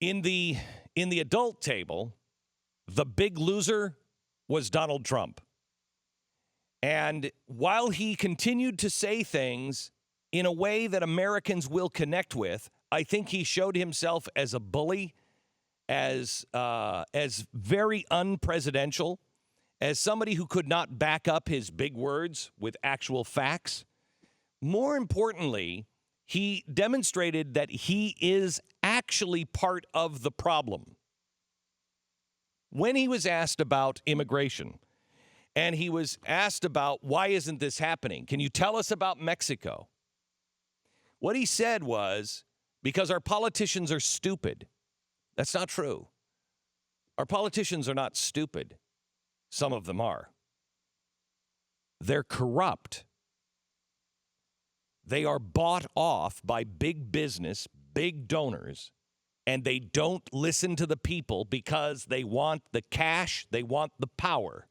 In the adult table, the big loser was Donald Trump. And while he continued to say things in a way that Americans will connect with, I think he showed himself as a bully, as very unpresidential, as somebody who could not back up his big words with actual facts. More importantly, he demonstrated that he is actually part of the problem. When he was asked about immigration, and he was asked about why isn't this happening? Can you tell us about Mexico? What he said was, because our politicians are stupid. That's not true. Our politicians are not stupid. Some of them are. They're corrupt. They are bought off by big business, big donors, and they don't listen to the people because they want the cash, they want the power,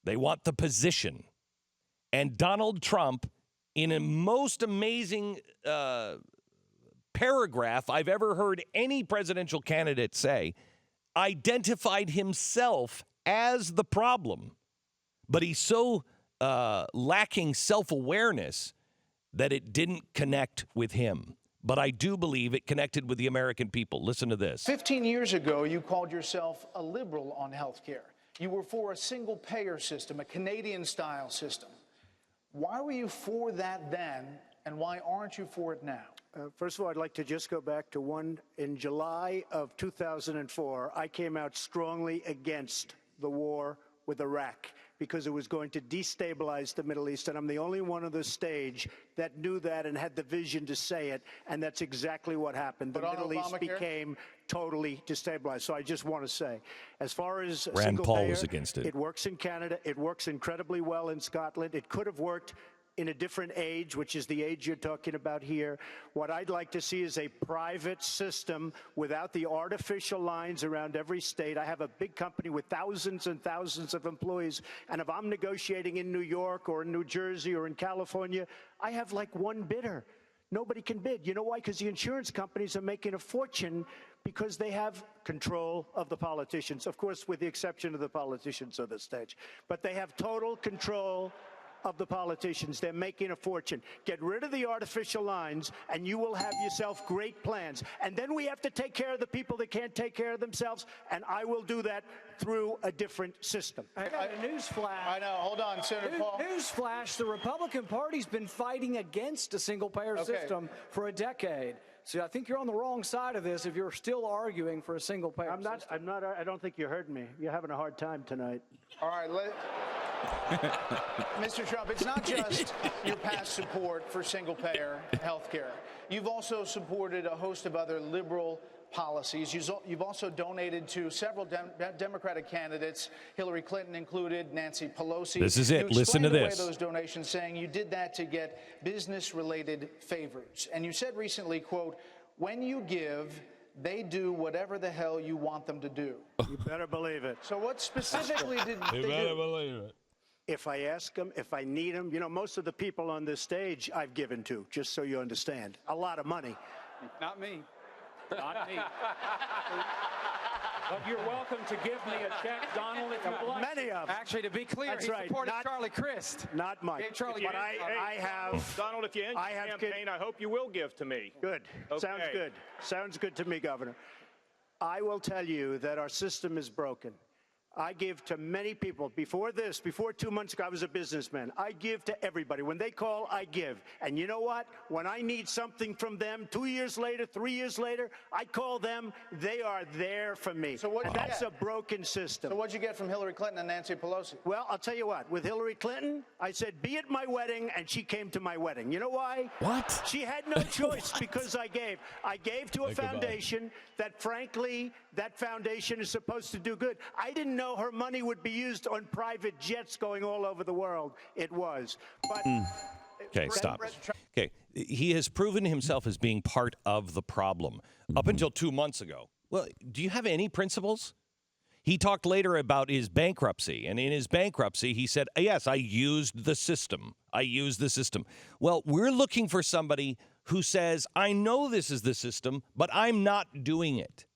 they want the position. And Donald Trump, in a most amazing paragraph I've ever heard any presidential candidate say, identified himself as the problem. But he's so lacking self-awareness that it didn't connect with him. But I do believe it connected with the American people. Listen to this. 15 years ago, you called yourself a liberal on health care. You were for a single-payer system, a Canadian-style system. Why were you for that then, and why aren't you for it now? First of all, I'd like to just go back to one. In July of 2004, I came out strongly against the war with Iraq because it was going to destabilize the Middle East, and I'm the only one on the stage that knew that and had the vision to say it, and that's exactly what happened. The Middle East became totally destabilized. So I just want to say, as far as Rand Paul was against it. It works in Canada. It works incredibly well in Scotland. It could have worked in a different age, which is the age you're talking about here. What I'd like to see is a private system without the artificial lines around every state. I have a big company with thousands and thousands of employees, and if I'm negotiating in New York or in New Jersey or in California, I have like one bidder. Nobody can bid. You know why? Because the insurance companies are making a fortune because they have control of the politicians, of course, with the exception of the politicians on the stage. But they have total control of the politicians. They're making a fortune. Get rid of the artificial lines, and you will have yourself great plans. And then we have to take care of the people that can't take care of themselves, and I will do that through a different system. I got a news flash. I know. Hold on, Senator Paul. News flash. The Republican Party's been fighting against a single-payer system for a decade. So I think you're on the wrong side of this if you're still arguing for a single-payer system. I don't think you heard me. You're having a hard time tonight. All right, Mr. Trump, it's not just your past support for single-payer health care. You've also supported a host of other liberal policies. You've also donated to several Democratic candidates, Hillary Clinton included, Nancy Pelosi. This is it. Listen to this. You explained away those donations, saying you did that to get business-related favors. And you said recently, quote, when you give, they do whatever the hell you want them to do. You better believe it. So what specifically did they do? You better believe it. If I ask them, if I need them, you know, most of the people on this stage I've given to, just so you understand, a lot of money. Not me. Not me. But you're welcome to give me a check, Donald, if you'd like. Many of them. Actually, to be clear, That's he right. supported Not- Charlie Crist. Not much. Gave Charlie But Crist. I have. Donald, if you end I your have campaign, I hope you will give to me. Good. Okay. Sounds good. Sounds good to me, Governor. I will tell you that our system is broken. I give to many people. Before 2 months ago, I was a businessman. I give to everybody. When they call, I give. And you know what? When I need something from them, 2 years later, 3 years later, I call them. They are there for me. So what'd you That's get? a broken system. So what'd you get from Hillary Clinton and Nancy Pelosi? Well, I'll tell you what. With Hillary Clinton, I said, be at my wedding, and she came to my wedding. You know why? What? She had no choice because I gave. I gave to a foundation that, frankly, that foundation is supposed to do good. I didn't know her money would be used on private jets going all over the world. It was. But Okay, stop. Okay, he has proven himself as being part of the problem up until 2 months ago. Well, do you have any principles? He talked later about his bankruptcy, and in his bankruptcy, he said, yes, I used the system. I used the system. Well, we're looking for somebody who says, I know this is the system, but I'm not doing it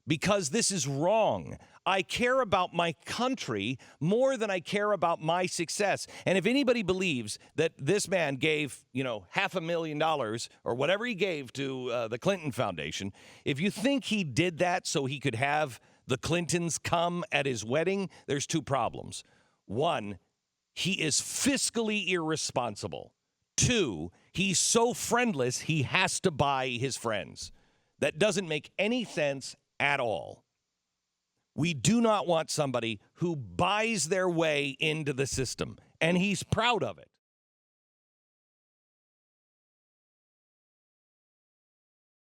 because this is wrong. I care about my country more than I care about my success. And if anybody believes that this man gave, $500,000 or whatever he gave to the Clinton Foundation, if you think he did that so he could have the Clintons come at his wedding, there's two problems. One, he is fiscally irresponsible. Two, he's so friendless, he has to buy his friends. That doesn't make any sense at all. We do not want somebody who buys their way into the system, and he's proud of it.